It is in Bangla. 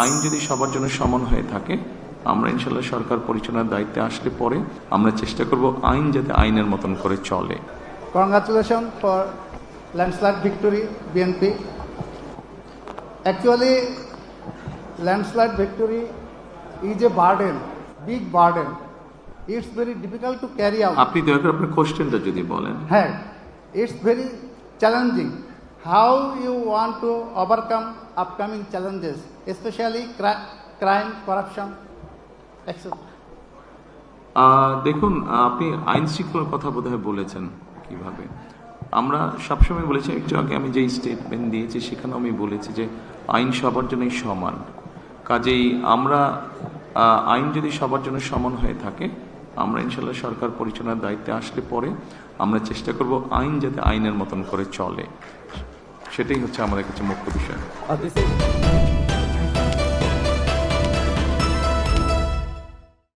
আইন যদি সবার জন্য সমান হয়ে থাকে, আমরা ইনশাল্লাহ সরকার পরিচালনার দায়িত্বে আসলে পরে আমরা চেষ্টা করব আইন যাতে আইনের মতন করে চলে। Congratulations for landslide victory, BNP. Actually, landslide victory is a burden, big burden. It's very difficult to carry out. আপনি দয়া করে আপনার কোশ্চেনটা যদি বলেন। Hey, it's very challenging. How you want to overcome upcoming challenges, especially crime, corruption, etc. দেখুন, আপনি আইন শৃঙ্খলার কথা বোধহয় বলেছেন কিভাবে। আমরা সবসময় বলেছি, একটু আগে আমি যেই স্টেটমেন্ট দিয়েছি সেখানে আমি বলেছি যে আইন সবার জন্যই সমান। কাজেই আমরা আইন যদি সবার জন্য সমান হয়ে থাকে, আমরা ইনশাল্লাহ সরকার পরিচালনার দায়িত্বে আসলে পরে আমরা চেষ্টা করব আইন যাতে আইনের মতন করে চলে। সেটাই হচ্ছে আমাদের কাছে মুখ্য বিষয়।